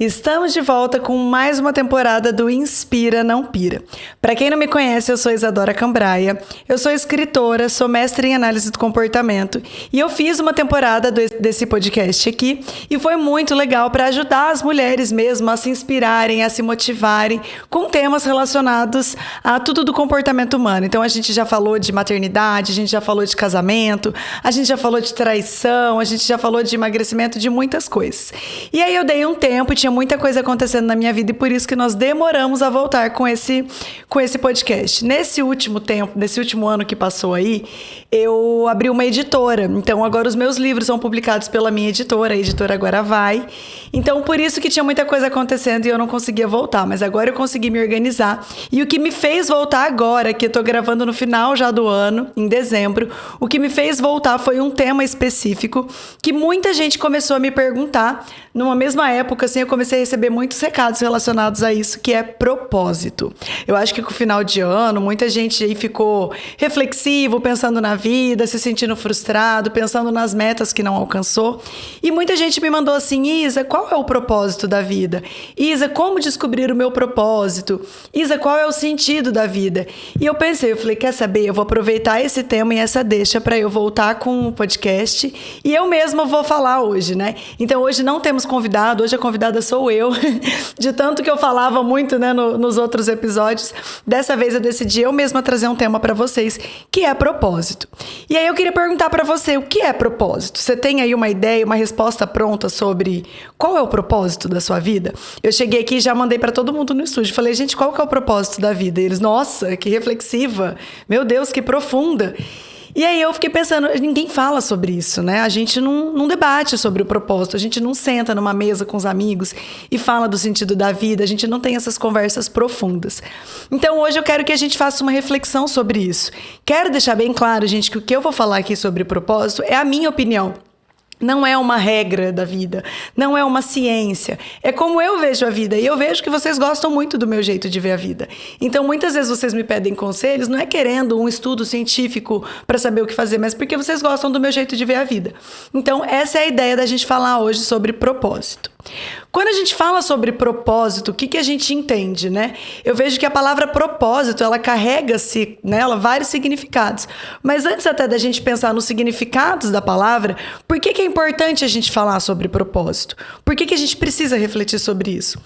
Estamos de volta com mais uma temporada do Inspira Não Pira. Para quem não me conhece, eu sou Isadora Cambraia, eu sou escritora, sou mestre em análise do comportamento e eu fiz uma temporada desse podcast aqui e foi muito legal para ajudar as mulheres mesmo a se inspirarem, a se motivarem com temas relacionados a tudo do comportamento humano. Então a gente já falou de maternidade, a gente já falou de casamento, a gente já falou de traição, a gente já falou de emagrecimento, de muitas coisas. E aí eu dei um tempo e tinha muita coisa acontecendo na minha vida e por isso que nós demoramos a voltar com esse podcast. Nesse último tempo, nesse último ano que passou aí, eu abri uma editora. Então agora os meus livros são publicados pela minha editora, a editora Agora Vai. Então por isso que tinha muita coisa acontecendo e eu não conseguia voltar, mas agora eu consegui me organizar. E o que me fez voltar agora, que eu tô gravando no final já do ano, em dezembro, o que me fez voltar foi um tema específico que muita gente começou a me perguntar. Numa mesma época, assim, eu comecei a receber muitos recados relacionados a isso, que é propósito. Eu acho que com o final de ano, muita gente aí ficou reflexivo, pensando na vida, se sentindo frustrado, pensando nas metas que não alcançou. E muita gente me mandou assim: Isa, qual é o propósito da vida? Isa, como descobrir o meu propósito? Isa, qual é o sentido da vida? E eu pensei, eu falei, quer saber? Eu vou aproveitar esse tema e essa deixa para eu voltar com o podcast e eu mesma vou falar hoje, né? Então hoje não temos convidado, hoje a convidada sou eu, de tanto que eu falava muito, né, nos outros episódios. Dessa vez eu decidi eu mesma trazer um tema para vocês, que é propósito. E aí eu queria perguntar para você, o que é propósito? Você tem aí uma ideia, uma resposta pronta sobre qual é o propósito da sua vida? Eu cheguei aqui e já mandei para todo mundo no estúdio, falei, gente, qual que é o propósito da vida? E eles, nossa, que reflexiva, meu Deus, que profunda. E aí eu fiquei pensando, ninguém fala sobre isso, né? A gente não debate sobre o propósito, a gente não senta numa mesa com os amigos e fala do sentido da vida, a gente não tem essas conversas profundas. Então hoje eu quero que a gente faça uma reflexão sobre isso. Quero deixar bem claro, gente, que o que eu vou falar aqui sobre propósito é a minha opinião. Não é uma regra da vida, não é uma ciência, é como eu vejo a vida e eu vejo que vocês gostam muito do meu jeito de ver a vida. Então muitas vezes vocês me pedem conselhos, não é querendo um estudo científico para saber o que fazer, mas porque vocês gostam do meu jeito de ver a vida. Então essa é a ideia da gente falar hoje sobre propósito. Quando a gente fala sobre propósito, o que a gente entende, né? Eu vejo que a palavra propósito, ela carrega-se nela vários significados. Mas antes até da gente pensar nos significados da palavra, por que é importante a gente falar sobre propósito? Por que a gente precisa refletir sobre isso?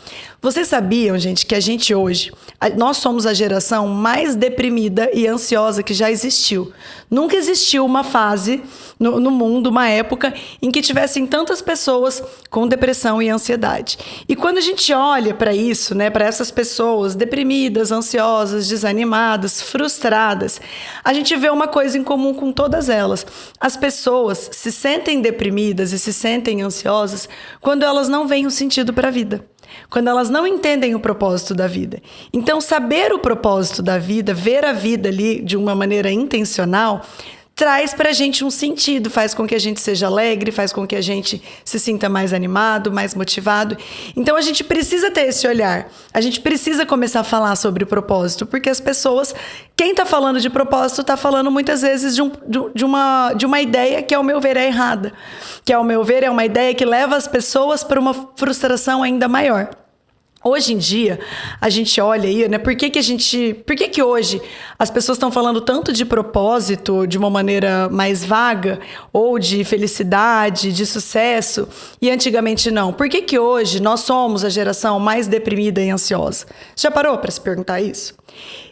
Vocês sabiam, gente, que a gente hoje, nós somos a geração mais deprimida e ansiosa que já existiu. Nunca existiu uma fase no mundo, uma época, em que tivessem tantas pessoas com depressão e ansiedade. E quando a gente olha para isso, né, para essas pessoas deprimidas, ansiosas, desanimadas, frustradas, a gente vê uma coisa em comum com todas elas. As pessoas se sentem deprimidas e se sentem ansiosas quando elas não veem o sentido para a vida. Quando elas não entendem o propósito da vida. Então, saber o propósito da vida, ver a vida ali de uma maneira intencional, traz pra gente um sentido, faz com que a gente seja alegre, faz com que a gente se sinta mais animado, mais motivado. Então a gente precisa ter esse olhar, a gente precisa começar a falar sobre propósito, porque as pessoas, quem tá falando de propósito tá falando muitas vezes de uma ideia que ao meu ver é errada, que ao meu ver é uma ideia que leva as pessoas para uma frustração ainda maior. Hoje em dia, a gente olha aí, né? Por que hoje as pessoas estão falando tanto de propósito de uma maneira mais vaga, ou de felicidade, de sucesso, e antigamente não? Por que hoje nós somos a geração mais deprimida e ansiosa? Você já parou para se perguntar isso?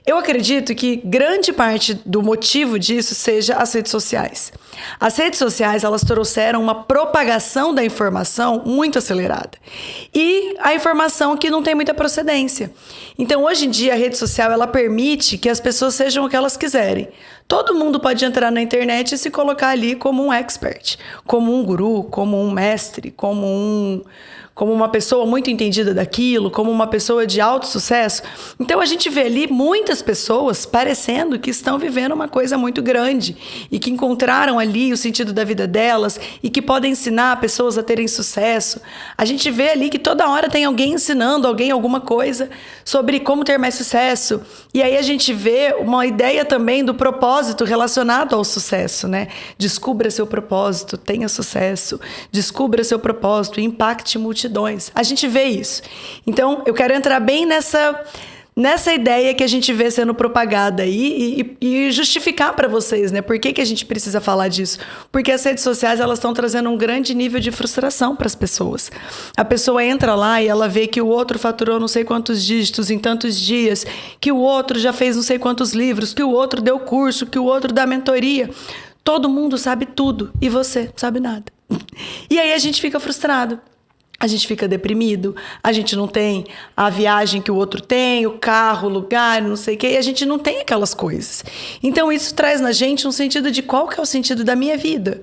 Eu acredito que grande parte do motivo disso seja as redes sociais. As redes sociais, elas trouxeram uma propagação da informação muito acelerada. E a informação que não tem muita procedência. Então, hoje em dia, a rede social, ela permite que as pessoas sejam o que elas quiserem. Todo mundo pode entrar na internet e se colocar ali como um expert, como um guru, como um mestre, como uma pessoa muito entendida daquilo, como uma pessoa de alto sucesso. Então a gente vê ali muitas pessoas parecendo que estão vivendo uma coisa muito grande e que encontraram ali o sentido da vida delas e que podem ensinar pessoas a terem sucesso. A gente vê ali que toda hora tem alguém ensinando alguém alguma coisa sobre como ter mais sucesso. E aí a gente vê uma ideia também do propósito propósito relacionado ao sucesso, né? Descubra seu propósito, tenha sucesso. Descubra seu propósito e impacte multidões. A gente vê isso. Então, eu quero entrar bem nessa ideia que a gente vê sendo propagada aí e justificar para vocês, né? Por que a gente precisa falar disso? Porque as redes sociais, elas estão trazendo um grande nível de frustração para as pessoas. A pessoa entra lá e ela vê que o outro faturou não sei quantos dígitos em tantos dias, que o outro já fez não sei quantos livros, que o outro deu curso, que o outro dá mentoria. Todo mundo sabe tudo e você não sabe nada. E aí a gente fica frustrado. A gente fica deprimido, a gente não tem a viagem que o outro tem, o carro, o lugar, não sei o quê, e a gente não tem aquelas coisas. Então isso traz na gente um sentido de qual que é o sentido da minha vida?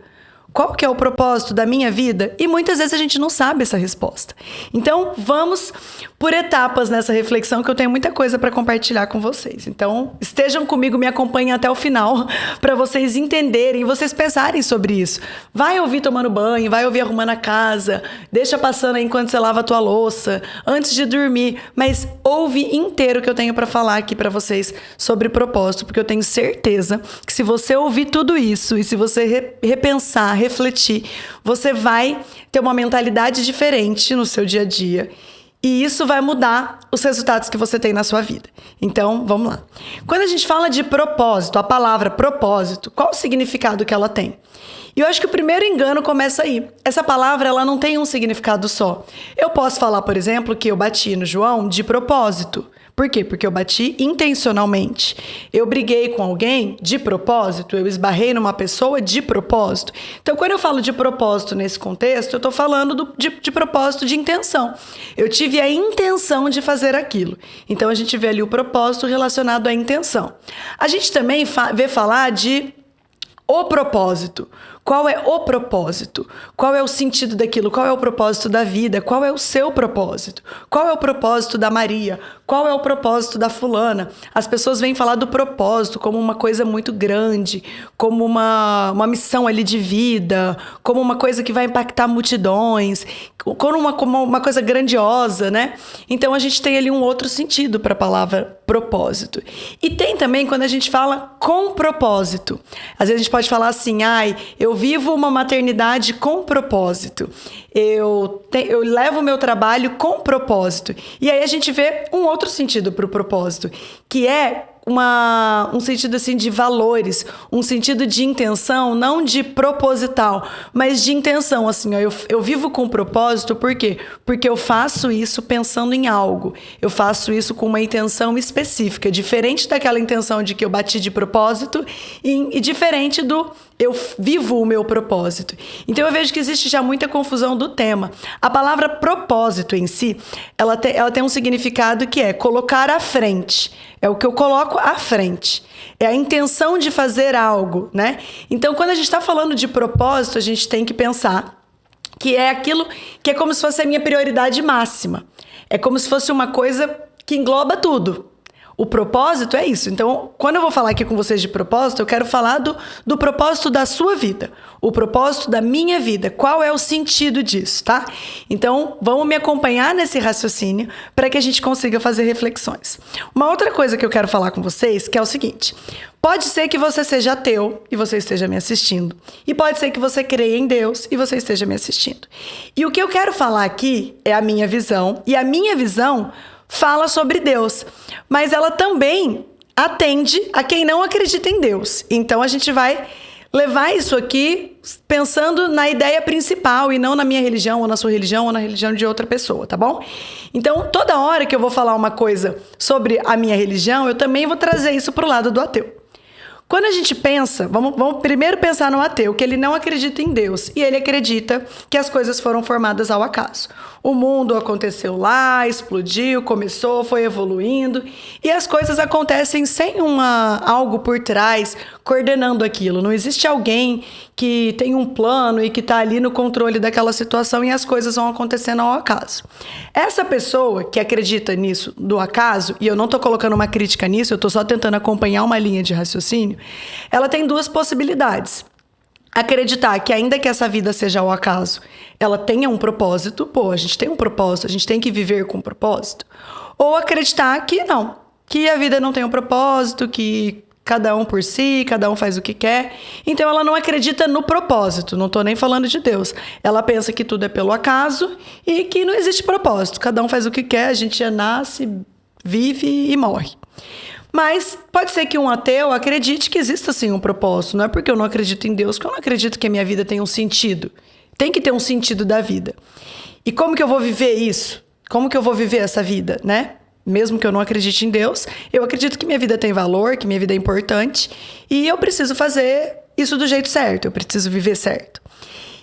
Qual que é o propósito da minha vida? E muitas vezes a gente não sabe essa resposta. Então, vamos por etapas nessa reflexão, que eu tenho muita coisa para compartilhar com vocês. Então, estejam comigo, me acompanhem até o final, para vocês entenderem, vocês pensarem sobre isso. Vai ouvir tomando banho, vai ouvir arrumando a casa, deixa passando aí enquanto você lava a tua louça, antes de dormir, mas ouve inteiro o que eu tenho para falar aqui para vocês sobre propósito, porque eu tenho certeza que se você ouvir tudo isso e se você repensar, refletir, você vai ter uma mentalidade diferente no seu dia a dia e isso vai mudar os resultados que você tem na sua vida. Então, vamos lá. Quando a gente fala de propósito, a palavra propósito, qual o significado que ela tem? E eu acho que o primeiro engano começa aí. Essa palavra, ela não tem um significado só. Eu posso falar, por exemplo, que eu bati no João de propósito. Por quê? Porque eu bati intencionalmente. Eu briguei com alguém de propósito, eu esbarrei numa pessoa de propósito. Então, quando eu falo de propósito nesse contexto, eu estou falando de propósito de intenção. Eu tive a intenção de fazer aquilo. Então, a gente vê ali o propósito relacionado à intenção. A gente também vê falar de o propósito. Qual é o propósito? Qual é o sentido daquilo? Qual é o propósito da vida? Qual é o seu propósito? Qual é o propósito da Maria? Qual é o propósito da fulana? As pessoas vêm falar do propósito como uma coisa muito grande, como uma missão ali de vida, como uma coisa que vai impactar multidões, como uma coisa grandiosa, né? Então a gente tem ali um outro sentido para a palavra propósito. E tem também quando a gente fala com propósito. Às vezes a gente pode falar assim, eu vivo uma maternidade com propósito. Eu levo o meu trabalho com propósito. E aí a gente vê um outro sentido para o propósito, que é um sentido assim de valores, um sentido de intenção, não de proposital, mas de intenção, assim, ó, eu vivo com propósito, por quê? Porque eu faço isso pensando em algo, eu faço isso com uma intenção específica, diferente daquela intenção de que eu bati de propósito e diferente do eu vivo o meu propósito. Então eu vejo que existe já muita confusão do tema. A palavra propósito em si, ela tem um significado que é colocar à frente. É o que eu coloco à frente. É a intenção de fazer algo, né? Então, quando a gente está falando de propósito, a gente tem que pensar que é aquilo que é como se fosse a minha prioridade máxima. É como se fosse uma coisa que engloba tudo. O propósito é isso. Então, quando eu vou falar aqui com vocês de propósito, eu quero falar do propósito da sua vida. O propósito da minha vida. Qual é o sentido disso, tá? Então, vamos me acompanhar nesse raciocínio para que a gente consiga fazer reflexões. Uma outra coisa que eu quero falar com vocês, que é o seguinte. Pode ser que você seja ateu e você esteja me assistindo. E pode ser que você creia em Deus e você esteja me assistindo. E o que eu quero falar aqui é a minha visão. E a minha visão fala sobre Deus, mas ela também atende a quem não acredita em Deus. Então a gente vai levar isso aqui pensando na ideia principal e não na minha religião, ou na sua religião, ou na religião de outra pessoa, tá bom? Então, toda hora que eu vou falar uma coisa sobre a minha religião, eu também vou trazer isso pro lado do ateu. Quando a gente pensa, vamos primeiro pensar no ateu, que ele não acredita em Deus e ele acredita que as coisas foram formadas ao acaso. O mundo aconteceu lá, explodiu, começou, foi evoluindo e as coisas acontecem sem algo por trás coordenando aquilo. Não existe alguém que tem um plano e que está ali no controle daquela situação e as coisas vão acontecendo ao acaso. Essa pessoa que acredita nisso do acaso, e eu não estou colocando uma crítica nisso, eu estou só tentando acompanhar uma linha de raciocínio, ela tem duas possibilidades. Acreditar que ainda que essa vida seja ao acaso, ela tenha um propósito. Pô, a gente tem um propósito, a gente tem que viver com um propósito. Ou acreditar que não, que a vida não tem um propósito, que cada um por si, cada um faz o que quer. Então ela não acredita no propósito, não estou nem falando de Deus. Ela pensa que tudo é pelo acaso e que não existe propósito. Cada um faz o que quer, a gente nasce, vive e morre. Mas pode ser que um ateu acredite que exista sim um propósito. Não é porque eu não acredito em Deus que eu não acredito que a minha vida tem um sentido. Tem que ter um sentido da vida. E como que eu vou viver isso? Como que eu vou viver essa vida, né? Mesmo que eu não acredite em Deus, eu acredito que minha vida tem valor, que minha vida é importante e eu preciso fazer isso do jeito certo, eu preciso viver certo.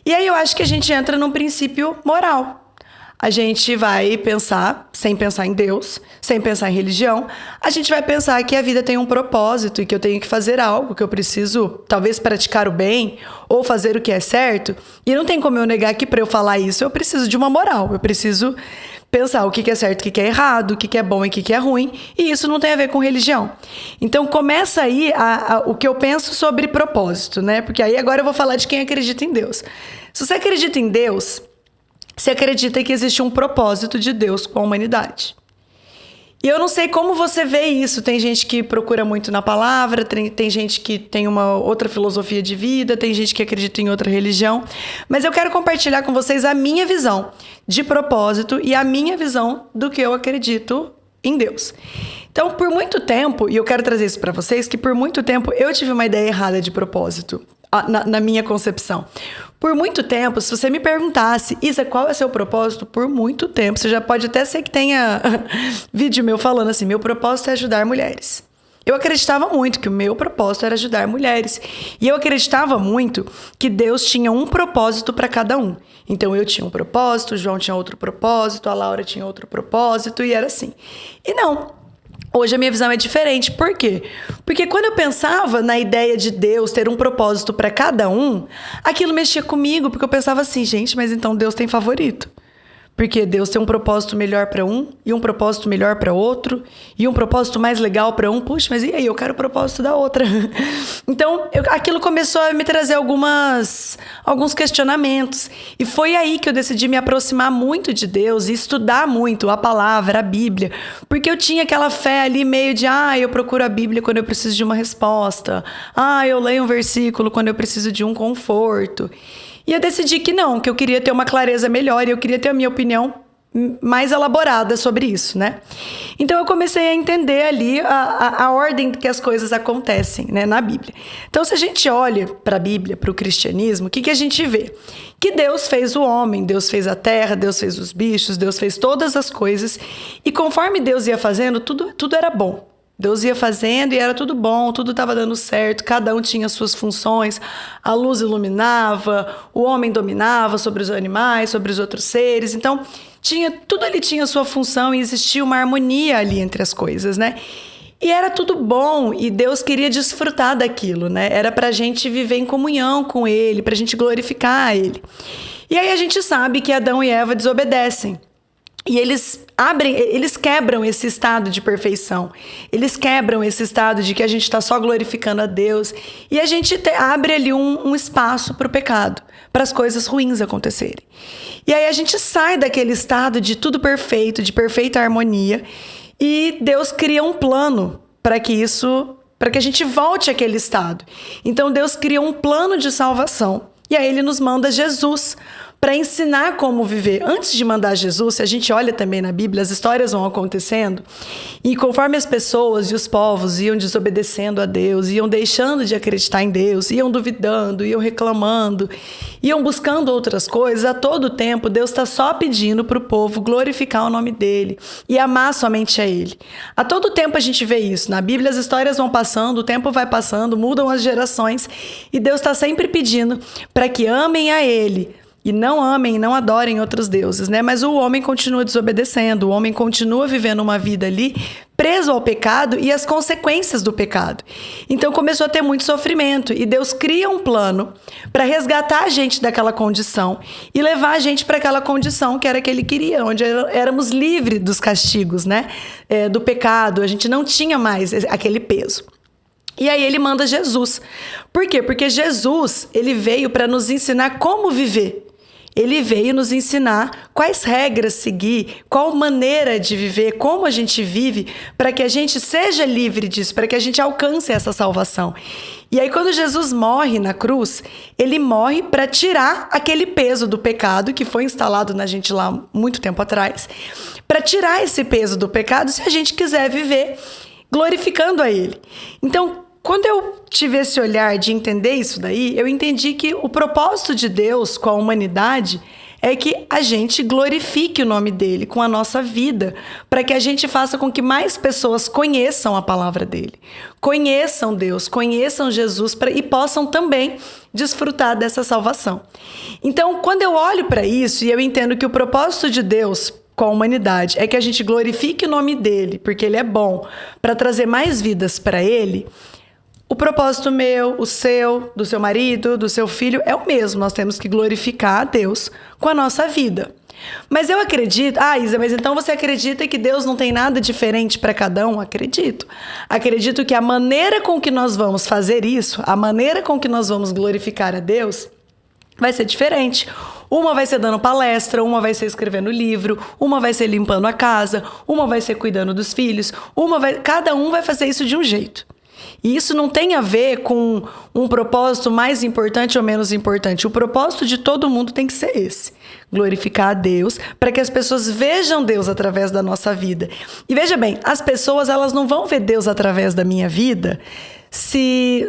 E aí eu acho que a gente entra num princípio moral. A gente vai pensar, sem pensar em Deus, sem pensar em religião, a gente vai pensar que a vida tem um propósito e que eu tenho que fazer algo, que eu preciso talvez praticar o bem ou fazer o que é certo. E não tem como eu negar que para eu falar isso eu preciso de uma moral, eu preciso pensar o que é certo, o que é errado, o que é bom e o que é ruim, e isso não tem a ver com religião. Então começa aí o que eu penso sobre propósito, né? Porque aí agora eu vou falar de quem acredita em Deus. Se você acredita em Deus, você acredita que existe um propósito de Deus com a humanidade. E eu não sei como você vê isso. Tem gente que procura muito na palavra, tem gente que tem uma outra filosofia de vida, tem gente que acredita em outra religião. Mas eu quero compartilhar com vocês a minha visão de propósito e a minha visão do que eu acredito em Deus. Então, por muito tempo, e eu quero trazer isso para vocês, que por muito tempo eu tive uma ideia errada de propósito, na minha concepção. Por muito tempo, se você me perguntasse, Isa, qual é seu propósito? Por muito tempo, você já pode até ser que tenha vídeo meu falando assim, meu propósito é ajudar mulheres. Eu acreditava muito que o meu propósito era ajudar mulheres. E eu acreditava muito que Deus tinha um propósito para cada um. Então eu tinha um propósito, o João tinha outro propósito, a Laura tinha outro propósito e era assim. E não. Hoje a minha visão é diferente. Por quê? Porque quando eu pensava na ideia de Deus ter um propósito para cada um, aquilo mexia comigo, porque eu pensava assim, gente, mas então Deus tem favorito. Porque Deus tem um propósito melhor para um, e um propósito melhor para outro, e um propósito mais legal para um. Puxa, mas e aí? Eu quero o propósito da outra. Então, aquilo começou a me trazer alguns questionamentos. E foi aí que eu decidi me aproximar muito de Deus e estudar muito a palavra, a Bíblia. Porque eu tinha aquela fé ali meio de, eu procuro a Bíblia quando eu preciso de uma resposta. Eu leio um versículo quando eu preciso de um conforto. E eu decidi que não, que eu queria ter uma clareza melhor e eu queria ter a minha opinião mais elaborada sobre isso, né? Então eu comecei a entender ali a ordem que as coisas acontecem, né, na Bíblia. Então se a gente olha para a Bíblia, para o cristianismo, o que a gente vê? Que Deus fez o homem, Deus fez a terra, Deus fez os bichos, Deus fez todas as coisas e conforme Deus ia fazendo, tudo era bom. Deus ia fazendo e era tudo bom, tudo estava dando certo, cada um tinha suas funções, a luz iluminava, o homem dominava sobre os animais, sobre os outros seres, então tudo ali tinha sua função e existia uma harmonia ali entre as coisas, né? E era tudo bom e Deus queria desfrutar daquilo, né? Era pra gente viver em comunhão com Ele, pra gente glorificar Ele. E aí a gente sabe que Adão e Eva desobedecem. E eles quebram esse estado de perfeição. Eles quebram esse estado de que a gente está só glorificando a Deus. E a gente abre ali um espaço para o pecado, para as coisas ruins acontecerem. E aí a gente sai daquele estado de tudo perfeito, de perfeita harmonia. E Deus cria um plano para que a gente volte àquele estado. Então Deus cria um plano de salvação. E aí Ele nos manda Jesus para ensinar como viver. Antes de mandar Jesus, se a gente olha também na Bíblia, as histórias vão acontecendo e conforme as pessoas e os povos iam desobedecendo a Deus, iam deixando de acreditar em Deus, iam duvidando, iam reclamando, iam buscando outras coisas, a todo tempo Deus está só pedindo para o povo glorificar o nome dele e amar somente a Ele. A todo tempo a gente vê isso. Na Bíblia as histórias vão passando, o tempo vai passando, mudam as gerações e Deus está sempre pedindo para que amem a Ele, e não amem, não adorem outros deuses, né? Mas o homem continua desobedecendo, o homem continua vivendo uma vida ali preso ao pecado e às consequências do pecado. Então começou a ter muito sofrimento e Deus cria um plano para resgatar a gente daquela condição e levar a gente para aquela condição que era que Ele queria, onde éramos livres dos castigos, né? Do pecado, a gente não tinha mais aquele peso. E aí Ele manda Jesus. Por quê? Porque Jesus, Ele veio para nos ensinar como viver. Ele veio nos ensinar quais regras seguir, qual maneira de viver, como a gente vive, para que a gente seja livre disso, para que a gente alcance essa salvação. E aí, quando Jesus morre na cruz, ele morre para tirar aquele peso do pecado que foi instalado na gente lá muito tempo atrás, para tirar esse peso do pecado se a gente quiser viver glorificando a ele. Então, quando eu tive esse olhar de entender isso daí, eu entendi que o propósito de Deus com a humanidade é que a gente glorifique o nome dele com a nossa vida, para que a gente faça com que mais pessoas conheçam a palavra dele, conheçam Deus, conheçam Jesus e possam também desfrutar dessa salvação. Então, quando eu olho para isso e eu entendo que o propósito de Deus com a humanidade é que a gente glorifique o nome dele, porque ele é bom, para trazer mais vidas para ele, o propósito meu, o seu, do seu marido, do seu filho é o mesmo. Nós temos que glorificar a Deus com a nossa vida. Mas eu acredito... Isa, mas então você acredita que Deus não tem nada diferente para cada um? Acredito. Acredito que a maneira com que nós vamos fazer isso, a maneira com que nós vamos glorificar a Deus, vai ser diferente. Uma vai ser dando palestra, uma vai ser escrevendo livro, uma vai ser limpando a casa, uma vai ser cuidando dos filhos, cada um vai fazer isso de um jeito. E isso não tem a ver com um propósito mais importante ou menos importante. O propósito de todo mundo tem que ser esse. Glorificar a Deus para que as pessoas vejam Deus através da nossa vida. E veja bem, as pessoas elas não vão ver Deus através da minha vida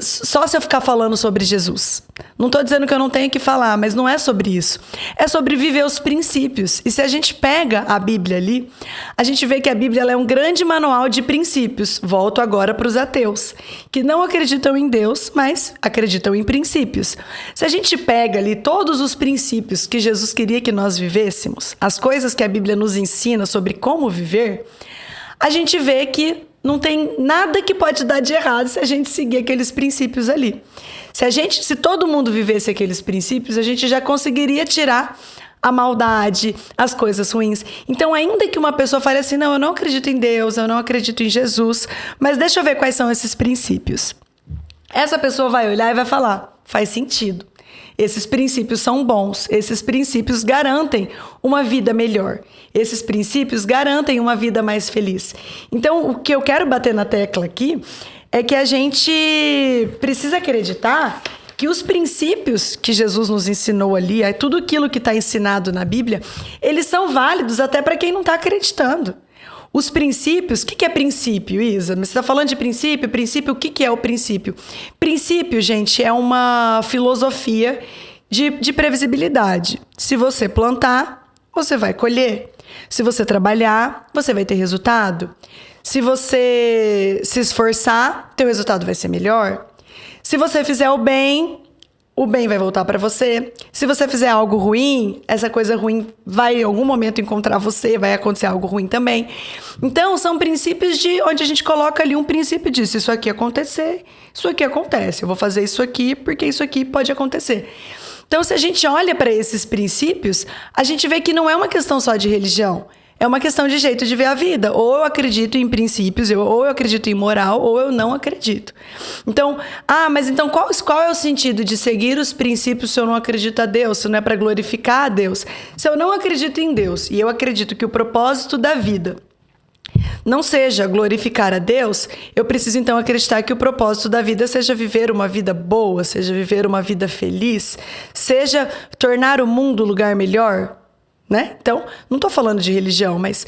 só se eu ficar falando sobre Jesus. Não estou dizendo que eu não tenho que falar, mas não é sobre isso. É sobre viver os princípios. E se a gente pega a Bíblia ali, a gente vê que a Bíblia ela é um grande manual de princípios. Volto agora para os ateus, que não acreditam em Deus, mas acreditam em princípios. Se a gente pega ali todos os princípios que Jesus queria que nós vivêssemos, as coisas que a Bíblia nos ensina sobre como viver, a gente vê que não tem nada que pode dar de errado se a gente seguir aqueles princípios ali. Se todo mundo vivesse aqueles princípios, a gente já conseguiria tirar a maldade, as coisas ruins. Então, ainda que uma pessoa fale assim, não, eu não acredito em Deus, eu não acredito em Jesus, mas deixa eu ver quais são esses princípios. Essa pessoa vai olhar e vai falar, faz sentido. Esses princípios são bons, esses princípios garantem uma vida melhor, esses princípios garantem uma vida mais feliz. Então, o que eu quero bater na tecla aqui é que a gente precisa acreditar que os princípios que Jesus nos ensinou ali, tudo aquilo que está ensinado na Bíblia, eles são válidos até para quem não está acreditando. Os princípios, o que é princípio, Isa? Você está falando de princípio? Princípio, o que é o princípio? Princípio, gente, é uma filosofia de previsibilidade. Se você plantar, você vai colher. Se você trabalhar, você vai ter resultado. Se você se esforçar, teu resultado vai ser melhor. Se você fizer o bem vai voltar para você. Se você fizer algo ruim, essa coisa ruim vai em algum momento encontrar você, vai acontecer algo ruim também. Então, são princípios de onde a gente coloca ali um princípio disso. Isso aqui acontecer, isso aqui acontece. Eu vou fazer isso aqui porque isso aqui pode acontecer. Então, se a gente olha para esses princípios, a gente vê que não é uma questão só de religião. É uma questão de jeito de ver a vida. Ou eu acredito em princípios, ou eu acredito em moral, ou eu não acredito. Então, mas então qual é o sentido de seguir os princípios se eu não acredito a Deus? Se não é para glorificar a Deus? Se eu não acredito em Deus e eu acredito que o propósito da vida não seja glorificar a Deus, eu preciso então acreditar que o propósito da vida seja viver uma vida boa, seja viver uma vida feliz, seja tornar o mundo um lugar melhor. Né? Então, não estou falando de religião, mas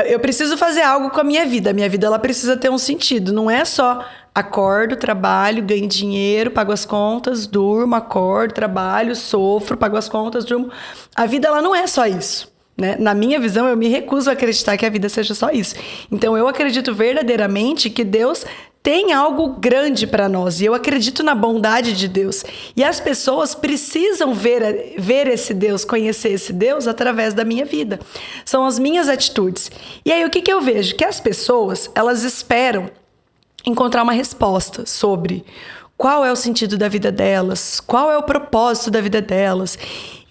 eu preciso fazer algo com a minha vida. A minha vida ela precisa ter um sentido. Não é só acordo, trabalho, ganho dinheiro, pago as contas, durmo, acordo, trabalho, sofro, pago as contas, durmo. A vida ela não é só isso. Né? Na minha visão, eu me recuso a acreditar que a vida seja só isso. Então, eu acredito verdadeiramente que Deus tem algo grande para nós, e eu acredito na bondade de Deus. E as pessoas precisam ver esse Deus, conhecer esse Deus através da minha vida. São as minhas atitudes. E aí, o que eu vejo? Que as pessoas, elas esperam encontrar uma resposta sobre qual é o sentido da vida delas, qual é o propósito da vida delas.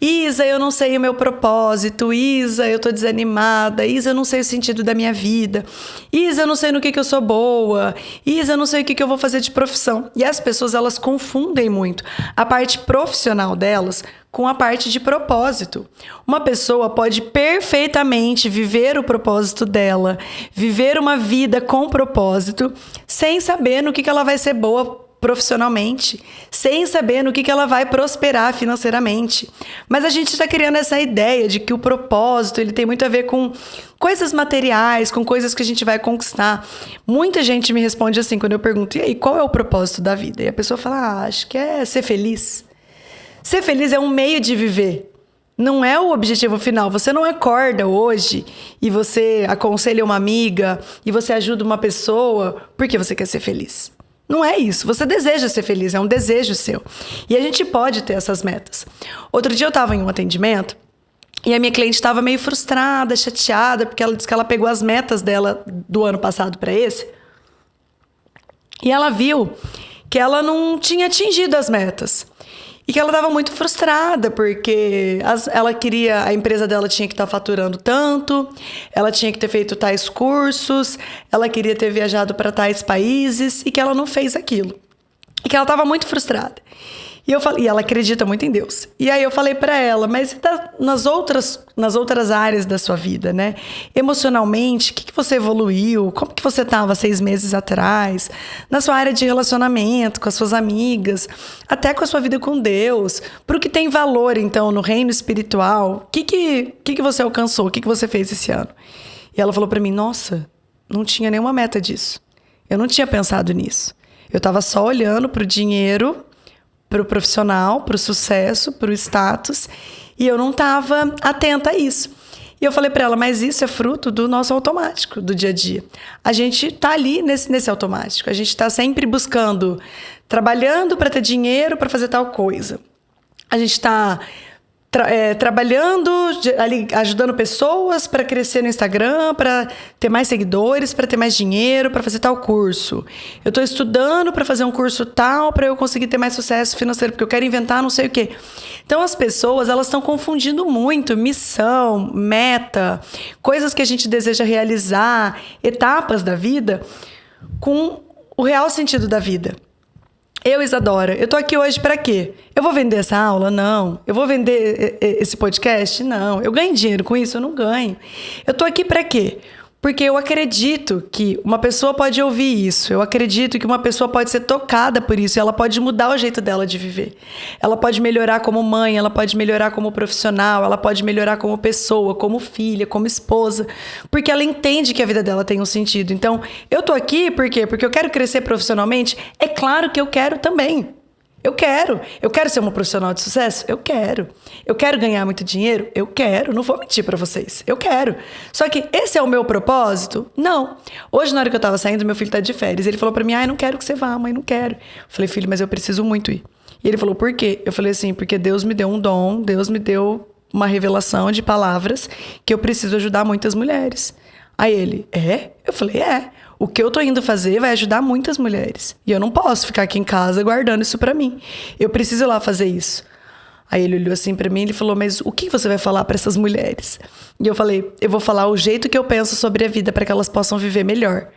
Isa, eu não sei o meu propósito. Isa, eu tô desanimada. Isa, eu não sei o sentido da minha vida. Isa, eu não sei no que eu sou boa. Isa, eu não sei o que eu vou fazer de profissão. E as pessoas, elas confundem muito a parte profissional delas com a parte de propósito. Uma pessoa pode perfeitamente viver o propósito dela, viver uma vida com propósito, sem saber no que ela vai ser boa profissionalmente, sem saber no que ela vai prosperar financeiramente. Mas a gente está criando essa ideia de que o propósito ele tem muito a ver com coisas materiais, com coisas que a gente vai conquistar. Muita gente me responde assim quando eu pergunto, e aí, qual é o propósito da vida? E a pessoa fala, acho que é ser feliz. Ser feliz é um meio de viver. Não é o objetivo final. Você não acorda hoje e você aconselha uma amiga e você ajuda uma pessoa porque você quer ser feliz. Não é isso. Você deseja ser feliz, é um desejo seu. E a gente pode ter essas metas. Outro dia eu estava em um atendimento e a minha cliente estava meio frustrada, chateada, porque ela disse que ela pegou as metas dela do ano passado para esse. E ela viu que ela não tinha atingido as metas. E que ela estava muito frustrada, porque ela queria, a empresa dela tinha que estar faturando tanto, ela tinha que ter feito tais cursos, ela queria ter viajado para tais países e que ela não fez aquilo. E que ela estava muito frustrada. E eu falei, e ela acredita muito em Deus. E aí eu falei para ela, mas nas outras áreas da sua vida, né? Emocionalmente, o que você evoluiu? Como que você estava 6 meses atrás? Na sua área de relacionamento, com as suas amigas, até com a sua vida com Deus. Para o que tem valor, então, no reino espiritual, o que você alcançou? O que você fez esse ano? E ela falou para mim, nossa, não tinha nenhuma meta disso. Eu não tinha pensado nisso. Eu estava só olhando para o dinheiro, para o profissional, para o sucesso, para o status, e eu não estava atenta a isso. E eu falei para ela, mas isso é fruto do nosso automático, do dia a dia. A gente está ali nesse automático, a gente está sempre buscando, trabalhando para ter dinheiro para fazer tal coisa. A gente está trabalhando, ali, ajudando pessoas para crescer no Instagram, para ter mais seguidores, para ter mais dinheiro, para fazer tal curso. Eu estou estudando para fazer um curso tal, para eu conseguir ter mais sucesso financeiro, porque eu quero inventar não sei o quê. Então, as pessoas, elas estão confundindo muito missão, meta, coisas que a gente deseja realizar, etapas da vida, com o real sentido da vida. Eu, Isadora, eu tô aqui hoje para quê? Eu vou vender essa aula? Não. Eu vou vender esse podcast? Não. Eu ganho dinheiro com isso? Eu não ganho. Eu tô aqui para quê? Porque eu acredito que uma pessoa pode ouvir isso, eu acredito que uma pessoa pode ser tocada por isso, e ela pode mudar o jeito dela de viver. Ela pode melhorar como mãe, ela pode melhorar como profissional, ela pode melhorar como pessoa, como filha, como esposa, porque ela entende que a vida dela tem um sentido. Então, eu tô aqui por quê? Porque eu quero crescer profissionalmente? É claro que eu quero também. Eu quero ser uma profissional de sucesso? Eu quero ganhar muito dinheiro? Eu quero, não vou mentir pra vocês, eu quero. Só que esse é o meu propósito? Não. Hoje, na hora que eu tava saindo, meu filho tá de férias, ele falou pra mim, não quero que você vá, mãe, não quero. Eu falei, filho, mas eu preciso muito ir. E ele falou, por quê? Eu falei assim, porque Deus me deu um dom, Deus me deu uma revelação de palavras que eu preciso ajudar muitas mulheres. Aí ele, é? Eu falei, é. O que eu tô indo fazer vai ajudar muitas mulheres. E eu não posso ficar aqui em casa guardando isso pra mim. Eu preciso ir lá fazer isso. Aí ele olhou assim pra mim e ele falou, mas o que você vai falar pra essas mulheres? E eu falei, eu vou falar o jeito que eu penso sobre a vida para que elas possam viver melhor.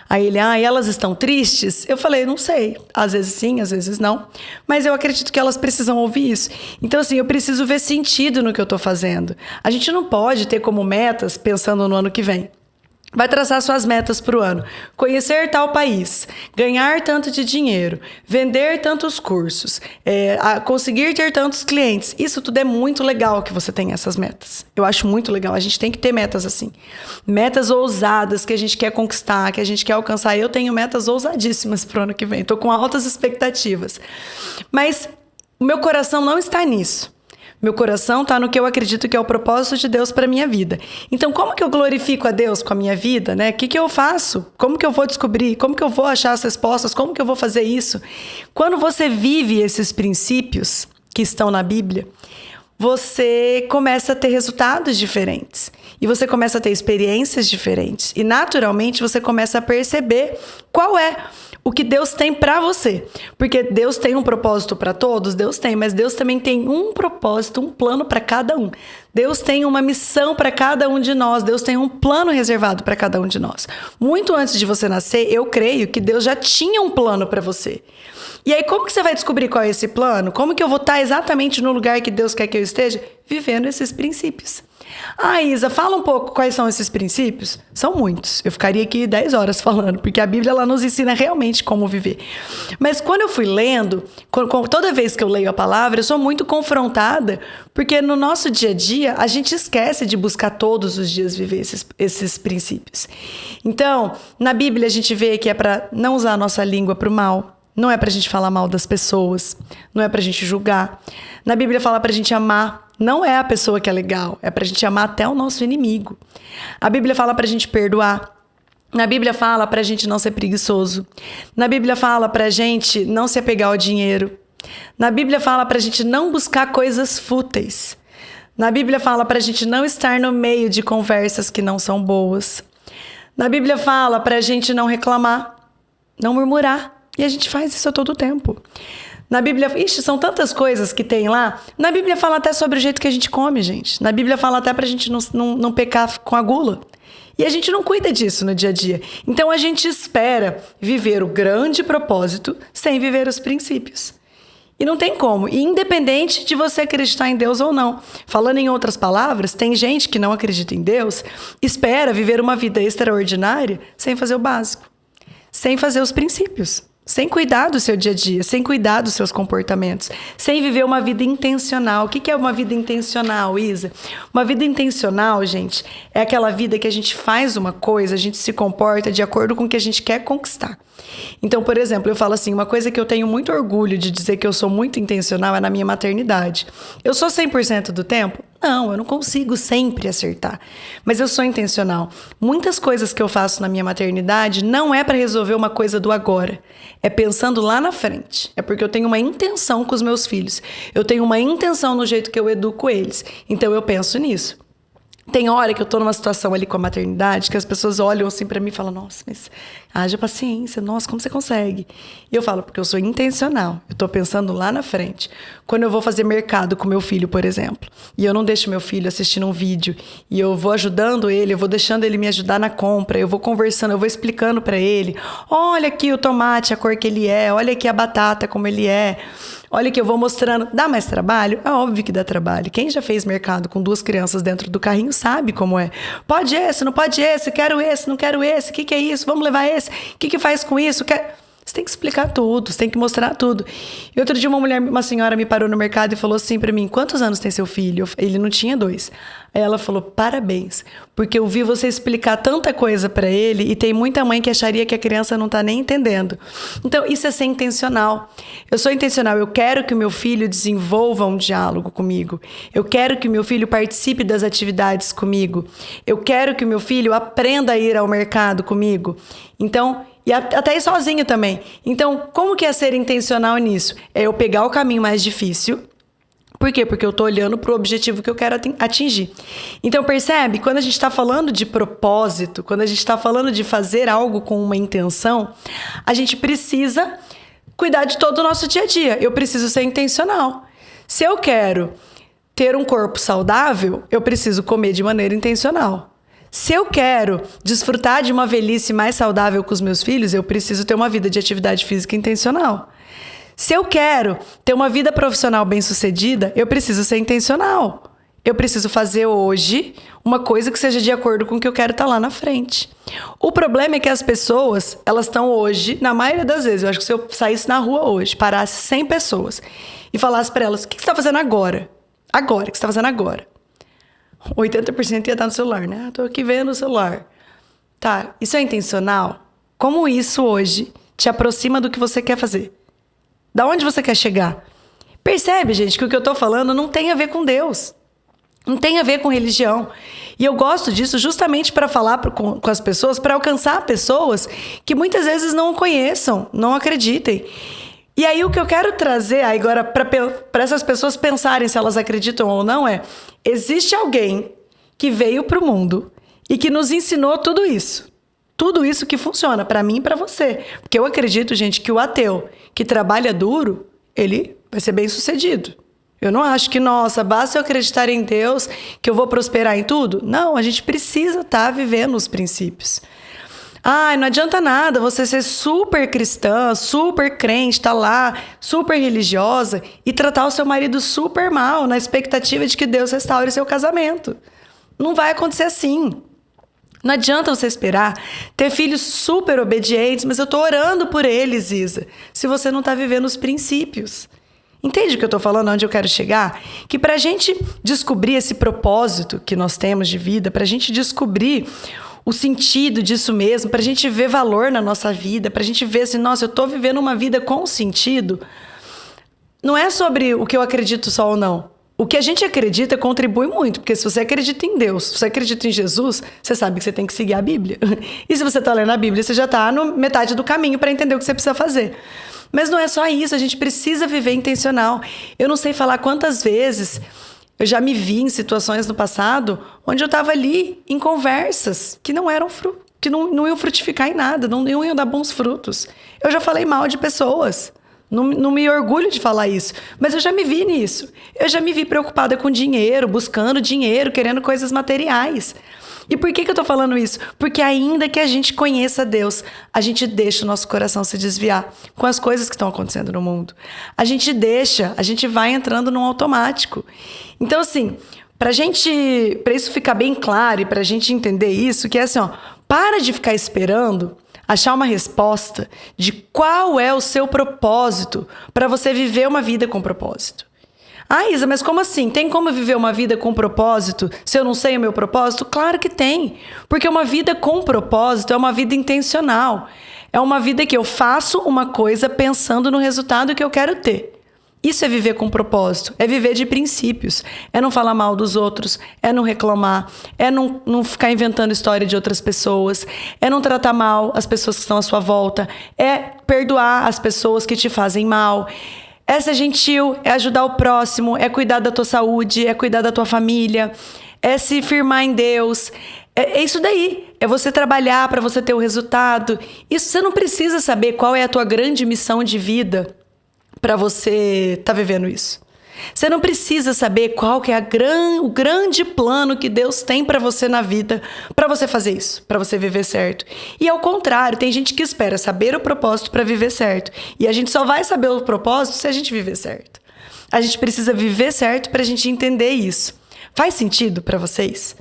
Aí ele, e elas estão tristes? Eu falei, não sei. Às vezes sim, às vezes não. Mas eu acredito que elas precisam ouvir isso. Então, assim, eu preciso ver sentido no que eu tô fazendo. A gente não pode ter como metas pensando no ano que vem. Vai traçar suas metas para o ano. Conhecer tal país, ganhar tanto de dinheiro, vender tantos cursos, conseguir ter tantos clientes. Isso tudo é muito legal que você tenha essas metas. Eu acho muito legal. A gente tem que ter metas assim. Metas ousadas que a gente quer conquistar, que a gente quer alcançar. Eu tenho metas ousadíssimas para o ano que vem. Estou com altas expectativas. Mas o meu coração não está nisso. Meu coração está no que eu acredito que é o propósito de Deus para minha vida. Então, como que eu glorifico a Deus com a minha vida, né? O que eu faço? Como que eu vou descobrir? Como que eu vou achar as respostas? Como que eu vou fazer isso? Quando você vive esses princípios que estão na Bíblia, você começa a ter resultados diferentes. E você começa a ter experiências diferentes. E, naturalmente, você começa a perceber qual é o que Deus tem para você. Porque Deus tem um propósito para todos, Deus tem, mas Deus também tem um propósito, um plano para cada um. Deus tem uma missão para cada um de nós, Deus tem um plano reservado para cada um de nós. Muito antes de você nascer, eu creio que Deus já tinha um plano para você. E aí, como que você vai descobrir qual é esse plano? Como que eu vou estar exatamente no lugar que Deus quer que eu esteja? Vivendo esses princípios. Ah, Isa, fala um pouco quais são esses princípios. São muitos. Eu ficaria aqui 10 horas falando, porque a Bíblia ela nos ensina realmente como viver. Mas quando eu fui lendo, toda vez que eu leio a palavra, eu sou muito confrontada, porque no nosso dia a dia, a gente esquece de buscar todos os dias viver esses princípios. Então, na Bíblia a gente vê que é para não usar a nossa língua para o mal. Não é pra gente falar mal das pessoas, não é pra gente julgar. Na Bíblia fala pra gente amar, não é a pessoa que é legal, é pra gente amar até o nosso inimigo. A Bíblia fala pra gente perdoar. Na Bíblia fala pra gente não ser preguiçoso. Na Bíblia fala pra gente não se apegar ao dinheiro. Na Bíblia fala pra gente não buscar coisas fúteis. Na Bíblia fala pra gente não estar no meio de conversas que não são boas. Na Bíblia fala pra gente não reclamar, não murmurar. E a gente faz isso a todo tempo. Na Bíblia, são tantas coisas que tem lá. Na Bíblia fala até sobre o jeito que a gente come, gente. Na Bíblia fala até pra gente não pecar com a gula. E a gente não cuida disso no dia a dia. Então a gente espera viver o grande propósito sem viver os princípios. E não tem como. E independente de você acreditar em Deus ou não. Falando em outras palavras, tem gente que não acredita em Deus, espera viver uma vida extraordinária sem fazer o básico. Sem fazer os princípios. Sem cuidar do seu dia a dia, sem cuidar dos seus comportamentos, sem viver uma vida intencional. O que é uma vida intencional, Isa? Uma vida intencional, gente, é aquela vida que a gente faz uma coisa, a gente se comporta de acordo com o que a gente quer conquistar. Então, por exemplo, eu falo assim, uma coisa que eu tenho muito orgulho de dizer que eu sou muito intencional é na minha maternidade. Eu sou 100% do tempo? Não, eu não consigo sempre acertar, mas eu sou intencional. Muitas coisas que eu faço na minha maternidade não é para resolver uma coisa do agora, é pensando lá na frente. É porque eu tenho uma intenção com os meus filhos, eu tenho uma intenção no jeito que eu educo eles, então eu penso nisso. Tem hora que eu tô numa situação ali com a maternidade que as pessoas olham assim pra mim e falam, nossa, mas haja paciência, nossa, como você consegue? E eu falo, porque eu sou intencional, eu tô pensando lá na frente. Quando eu vou fazer mercado com meu filho, por exemplo, e eu não deixo meu filho assistindo um vídeo, e eu vou ajudando ele, eu vou deixando ele me ajudar na compra, eu vou conversando, eu vou explicando pra ele, olha aqui o tomate, a cor que ele é, olha aqui a batata, como ele é. Olha que eu vou mostrando. Dá mais trabalho? É óbvio que dá trabalho. Quem já fez mercado com 2 crianças dentro do carrinho sabe como é. Pode esse, não pode esse, quero esse, não quero esse, o que é isso? Vamos levar esse? O que faz com isso? Você tem que explicar tudo, você tem que mostrar tudo. E outro dia uma senhora me parou no mercado e falou assim pra mim, quantos anos tem seu filho? Ele não tinha 2. Aí ela falou, parabéns, porque eu vi você explicar tanta coisa pra ele e tem muita mãe que acharia que a criança não tá nem entendendo. Então, isso é ser intencional. Eu sou intencional, eu quero que o meu filho desenvolva um diálogo comigo. Eu quero que o meu filho participe das atividades comigo. Eu quero que o meu filho aprenda a ir ao mercado comigo. Então, e até ir sozinho também. Então, como que é ser intencional nisso? É eu pegar o caminho mais difícil. Por quê? Porque eu tô olhando pro objetivo que eu quero atingir. Então, percebe? Quando a gente tá falando de propósito, quando a gente tá falando de fazer algo com uma intenção, a gente precisa cuidar de todo o nosso dia a dia. Eu preciso ser intencional. Se eu quero ter um corpo saudável, eu preciso comer de maneira intencional. Se eu quero desfrutar de uma velhice mais saudável com os meus filhos, eu preciso ter uma vida de atividade física intencional. Se eu quero ter uma vida profissional bem-sucedida, eu preciso ser intencional. Eu preciso fazer hoje uma coisa que seja de acordo com o que eu quero estar lá na frente. O problema é que as pessoas, elas estão hoje, na maioria das vezes, eu acho que se eu saísse na rua hoje, parasse 100 pessoas e falasse para elas, o que você está fazendo agora? Agora, o que você está fazendo agora? 80% ia estar no celular, né? Tô aqui vendo o celular. Tá, isso é intencional? Como isso hoje te aproxima do que você quer fazer? Da onde você quer chegar? Percebe, gente, que o que eu tô falando não tem a ver com Deus. Não tem a ver com religião. E eu gosto disso justamente para falar com as pessoas, para alcançar pessoas que muitas vezes não conheçam, não acreditem. E aí o que eu quero trazer agora para essas pessoas pensarem se elas acreditam ou não é: existe alguém que veio para o mundo e que nos ensinou tudo isso. Tudo isso que funciona para mim e para você. Porque eu acredito, gente, que o ateu que trabalha duro, ele vai ser bem sucedido. Eu não acho que, nossa, basta eu acreditar em Deus que eu vou prosperar em tudo. Não, a gente precisa estar vivendo os princípios. Não adianta nada você ser super cristã, super crente, tá lá, super religiosa e tratar o seu marido super mal na expectativa de que Deus restaure seu casamento. Não vai acontecer assim. Não adianta você esperar ter filhos super obedientes, mas eu tô orando por eles, Isa, se você não tá vivendo os princípios. Entende o que eu tô falando, onde eu quero chegar? Que pra gente descobrir esse propósito que nós temos de vida, pra gente descobrir o sentido disso mesmo, pra gente ver valor na nossa vida, pra gente ver assim, nossa, eu tô vivendo uma vida com sentido, não é sobre o que eu acredito só ou não. O que a gente acredita contribui muito, porque se você acredita em Deus, se você acredita em Jesus, você sabe que você tem que seguir a Bíblia. E se você está lendo a Bíblia, você já está no metade do caminho para entender o que você precisa fazer. Mas não é só isso, a gente precisa viver intencional. Eu não sei falar quantas vezes eu já me vi em situações no passado onde eu estava ali em conversas que não eram que não iam frutificar em nada, não iam dar bons frutos. Eu já falei mal de pessoas. Não me orgulho de falar isso, mas eu já me vi nisso. Eu já me vi preocupada com dinheiro, buscando dinheiro, querendo coisas materiais. E por que eu tô falando isso? Porque ainda que a gente conheça Deus, a gente deixa o nosso coração se desviar com as coisas que estão acontecendo no mundo. A gente vai entrando num automático. Então, assim, pra isso ficar bem claro e pra gente entender isso, que é assim, para de ficar esperando achar uma resposta de qual é o seu propósito para você viver uma vida com propósito. Isa, mas como assim? Tem como viver uma vida com propósito se eu não sei o meu propósito? Claro que tem. Porque uma vida com propósito é uma vida intencional. É uma vida que eu faço uma coisa pensando no resultado que eu quero ter. Isso é viver com propósito, é viver de princípios, é não falar mal dos outros, é não reclamar, é não ficar inventando história de outras pessoas, é não tratar mal as pessoas que estão à sua volta, é perdoar as pessoas que te fazem mal, é ser gentil, é ajudar o próximo, é cuidar da tua saúde, é cuidar da tua família, é se firmar em Deus. É isso daí, é você trabalhar para você ter o resultado. Isso, você não precisa saber qual é a tua grande missão de vida para você estar vivendo isso. Você não precisa saber qual que é o grande plano que Deus tem para você na vida, para você fazer isso, para você viver certo. E ao contrário, tem gente que espera saber o propósito para viver certo. E a gente só vai saber o propósito se a gente viver certo. A gente precisa viver certo para a gente entender isso. Faz sentido para vocês?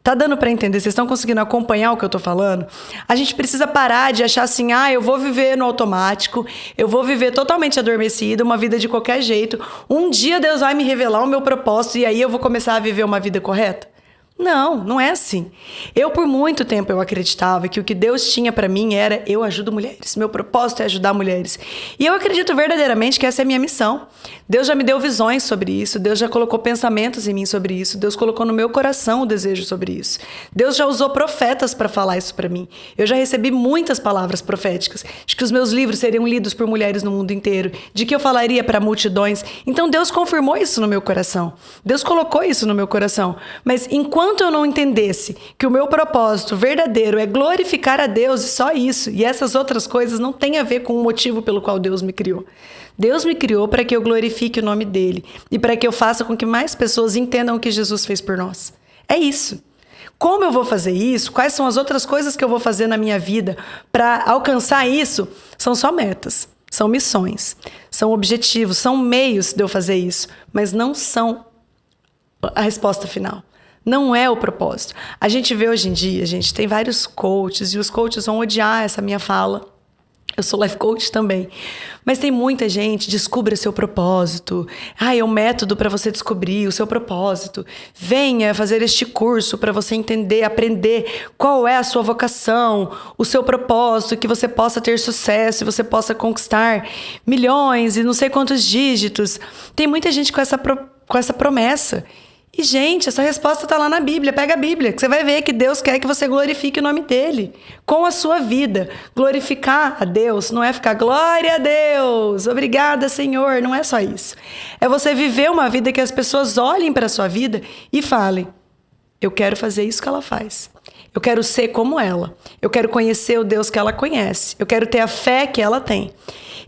Tá dando para entender? Vocês estão conseguindo acompanhar o que eu tô falando? A gente precisa parar de achar assim, eu vou viver no automático, eu vou viver totalmente adormecida, uma vida de qualquer jeito. Um dia Deus vai me revelar o meu propósito e aí eu vou começar a viver uma vida correta? Não é assim. Por muito tempo, eu acreditava que o que Deus tinha para mim era eu ajudo mulheres. Meu propósito é ajudar mulheres. E eu acredito verdadeiramente que essa é a minha missão. Deus já me deu visões sobre isso. Deus já colocou pensamentos em mim sobre isso. Deus colocou no meu coração o desejo sobre isso. Deus já usou profetas para falar isso para mim. Eu já recebi muitas palavras proféticas de que os meus livros seriam lidos por mulheres no mundo inteiro, de que eu falaria para multidões. Então Deus confirmou isso no meu coração. Deus colocou isso no meu coração. Mas enquanto eu não entendesse que o meu propósito verdadeiro é glorificar a Deus e só isso, e essas outras coisas não têm a ver com o motivo pelo qual Deus me criou. Deus me criou para que eu glorifique o nome dele e para que eu faça com que mais pessoas entendam o que Jesus fez por nós. É isso. Como eu vou fazer isso? Quais são as outras coisas que eu vou fazer na minha vida para alcançar isso? São só metas, são missões, são objetivos, são meios de eu fazer isso, mas não são a resposta final. Não é o propósito. A gente vê hoje em dia, gente, tem vários coaches e os coaches vão odiar essa minha fala. Eu sou life coach também. Mas tem muita gente, descubra seu propósito. É um método para você descobrir o seu propósito. Venha fazer este curso para você entender, aprender qual é a sua vocação, o seu propósito, que você possa ter sucesso e você possa conquistar milhões e não sei quantos dígitos. Tem muita gente com essa promessa. E, gente, essa resposta está lá na Bíblia. Pega a Bíblia, que você vai ver que Deus quer que você glorifique o nome dele com a sua vida. Glorificar a Deus não é ficar glória a Deus, obrigada, Senhor. Não é só isso. É você viver uma vida que as pessoas olhem para a sua vida e falem, eu quero fazer isso que ela faz. Eu quero ser como ela. Eu quero conhecer o Deus que ela conhece. Eu quero ter a fé que ela tem.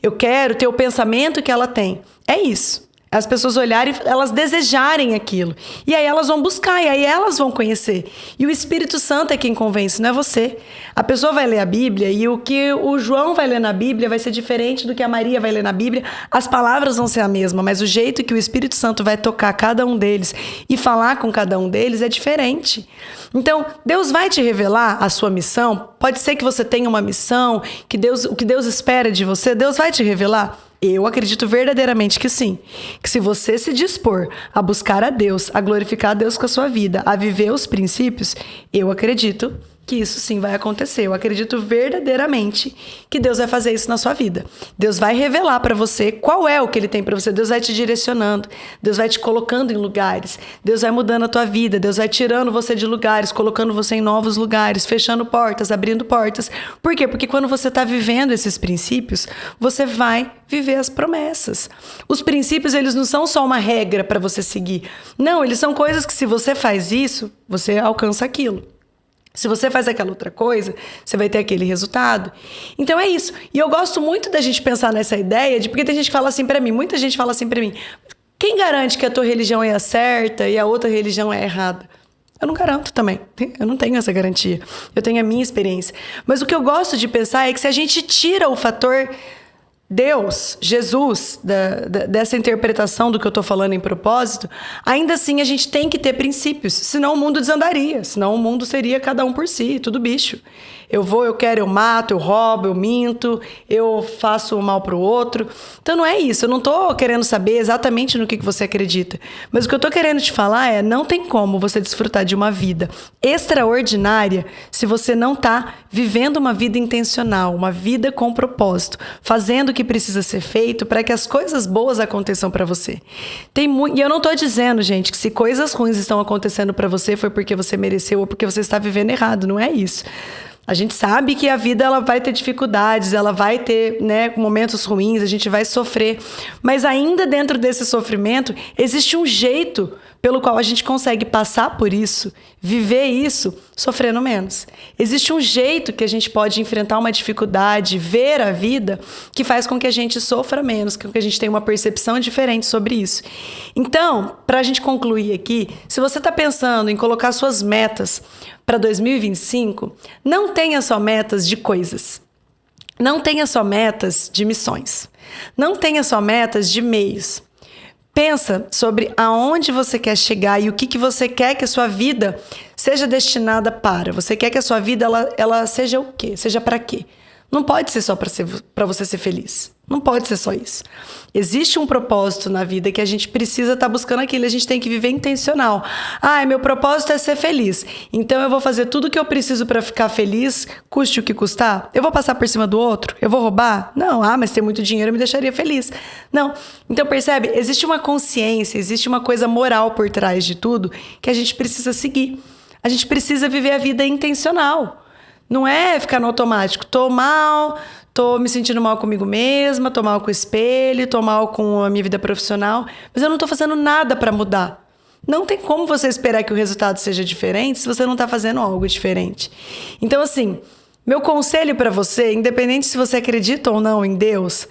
Eu quero ter o pensamento que ela tem. É isso. As pessoas olharem, elas desejarem aquilo. E aí elas vão buscar, e aí elas vão conhecer. E o Espírito Santo é quem convence, não é você. A pessoa vai ler a Bíblia e o que o João vai ler na Bíblia vai ser diferente do que a Maria vai ler na Bíblia. As palavras vão ser a mesma, mas o jeito que o Espírito Santo vai tocar cada um deles e falar com cada um deles é diferente. Então, Deus vai te revelar a sua missão. Pode ser que você tenha uma missão, o que Deus espera de você, Deus vai te revelar. Eu acredito verdadeiramente que sim. Que se você se dispor a buscar a Deus, a glorificar a Deus com a sua vida, a viver os princípios, eu acredito que isso sim vai acontecer. Eu acredito verdadeiramente que Deus vai fazer isso na sua vida. Deus vai revelar para você qual é o que Ele tem para você. Deus vai te direcionando. Deus vai te colocando em lugares. Deus vai mudando a tua vida. Deus vai tirando você de lugares, colocando você em novos lugares, fechando portas, abrindo portas. Por quê? Porque quando você está vivendo esses princípios, você vai viver as promessas. Os princípios, eles não são só uma regra para você seguir. Não, eles são coisas que se você faz isso, você alcança aquilo. Se você faz aquela outra coisa, você vai ter aquele resultado. Então é isso. E eu gosto muito da gente pensar nessa ideia porque tem gente que fala assim pra mim, muita gente fala assim pra mim, quem garante que a tua religião é a certa e a outra religião é a errada? Eu não garanto também. Eu não tenho essa garantia. Eu tenho a minha experiência. Mas o que eu gosto de pensar é que se a gente tira o fator Deus, Jesus, dessa interpretação do que eu estou falando em propósito, ainda assim a gente tem que ter princípios, senão o mundo desandaria, senão o mundo seria cada um por si, tudo bicho. Eu quero, eu mato, eu roubo, eu minto, eu faço o mal pro outro. Então não é isso, eu não tô querendo saber exatamente no que você acredita. Mas o que eu tô querendo te falar é, não tem como você desfrutar de uma vida extraordinária se você não tá vivendo uma vida intencional, uma vida com propósito, fazendo o que precisa ser feito para que as coisas boas aconteçam para você. E eu não tô dizendo, gente, que se coisas ruins estão acontecendo para você foi porque você mereceu ou porque você está vivendo errado, não é isso. A gente sabe que a vida ela vai ter dificuldades, ela vai ter, né, momentos ruins, a gente vai sofrer. Mas ainda dentro desse sofrimento, existe um jeito pelo qual a gente consegue passar por isso, viver isso, sofrendo menos. Existe um jeito que a gente pode enfrentar uma dificuldade, ver a vida, que faz com que a gente sofra menos, com que a gente tenha uma percepção diferente sobre isso. Então, para a gente concluir aqui, se você está pensando em colocar suas metas para 2025, não tenha só metas de coisas. Não tenha só metas de missões. Não tenha só metas de meios. Pensa sobre aonde você quer chegar e o que você quer que a sua vida seja destinada para. Você quer que a sua vida ela seja o quê? Seja para quê? Não pode ser só para você ser feliz. Não pode ser só isso. Existe um propósito na vida que a gente precisa estar buscando aquilo. A gente tem que viver intencional. Meu propósito é ser feliz. Então eu vou fazer tudo o que eu preciso para ficar feliz, custe o que custar. Eu vou passar por cima do outro? Eu vou roubar? Não. Mas ter muito dinheiro me deixaria feliz. Não. Então percebe? Existe uma consciência, existe uma coisa moral por trás de tudo que a gente precisa seguir. A gente precisa viver a vida intencional. Não é ficar no automático. Tô mal, tô me sentindo mal comigo mesma, tô mal com o espelho, tô mal com a minha vida profissional, mas eu não tô fazendo nada para mudar. Não tem como você esperar que o resultado seja diferente se você não tá fazendo algo diferente. Então, assim, meu conselho para você, independente se você acredita ou não em Deus,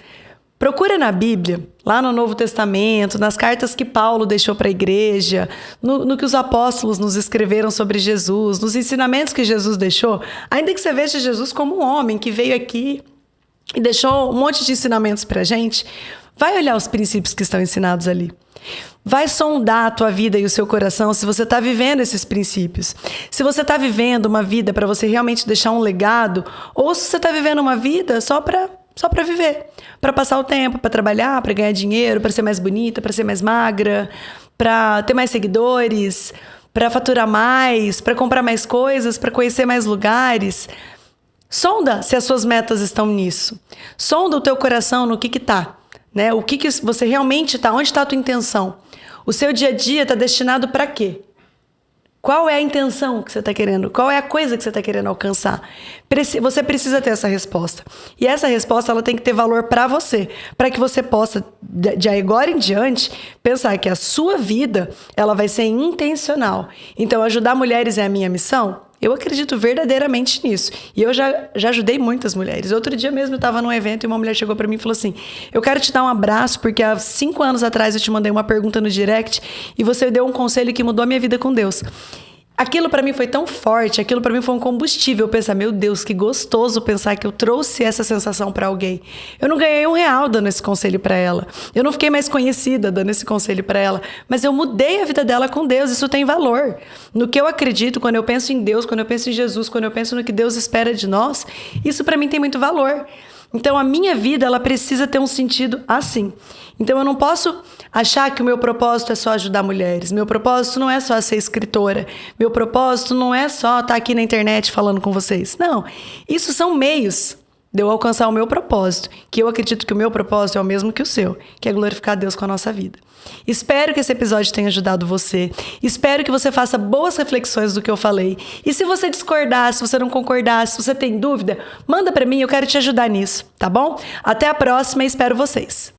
procura na Bíblia, lá no Novo Testamento, nas cartas que Paulo deixou para a igreja, no que os apóstolos nos escreveram sobre Jesus, nos ensinamentos que Jesus deixou, ainda que você veja Jesus como um homem que veio aqui e deixou um monte de ensinamentos para a gente, vai olhar os princípios que estão ensinados ali. Vai sondar a tua vida e o seu coração se você está vivendo esses princípios. Se você está vivendo uma vida para você realmente deixar um legado, ou se você está vivendo uma vida só para viver, para passar o tempo, para trabalhar, para ganhar dinheiro, para ser mais bonita, para ser mais magra, para ter mais seguidores, para faturar mais, para comprar mais coisas, para conhecer mais lugares. Sonda se as suas metas estão nisso. Sonda o teu coração no que tá, né? O que você realmente tá, onde está a tua intenção? O seu dia a dia está destinado para quê? Qual é a intenção que você está querendo? Qual é a coisa que você está querendo alcançar? Você precisa ter essa resposta. E essa resposta ela tem que ter valor para você, para que você possa, de agora em diante, pensar que a sua vida ela vai ser intencional. Então, ajudar mulheres é a minha missão? Eu acredito verdadeiramente nisso. E eu já ajudei muitas mulheres. Outro dia mesmo eu estava num evento e uma mulher chegou para mim e falou assim: eu quero te dar um abraço porque há 5 anos atrás eu te mandei uma pergunta no direct e você deu um conselho que mudou a minha vida com Deus. Aquilo pra mim foi tão forte, aquilo pra mim foi um combustível. Eu pensar, meu Deus, que gostoso pensar que eu trouxe essa sensação pra alguém. Eu não ganhei R$1 dando esse conselho pra ela. Eu não fiquei mais conhecida dando esse conselho pra ela. Mas eu mudei a vida dela com Deus. Isso tem valor. No que eu acredito, quando eu penso em Deus, quando eu penso em Jesus, quando eu penso no que Deus espera de nós, isso pra mim tem muito valor. Então, a minha vida, ela precisa ter um sentido assim. Então, eu não posso achar que o meu propósito é só ajudar mulheres. Meu propósito não é só ser escritora. Meu propósito não é só estar aqui na internet falando com vocês. Não, isso são meios de eu alcançar o meu propósito, que eu acredito que o meu propósito é o mesmo que o seu, que é glorificar Deus com a nossa vida. Espero que esse episódio tenha ajudado você. Espero que você faça boas reflexões do que eu falei. E se você discordar, se você não concordar, se você tem dúvida, manda pra mim, eu quero te ajudar nisso, tá bom? Até a próxima e espero vocês.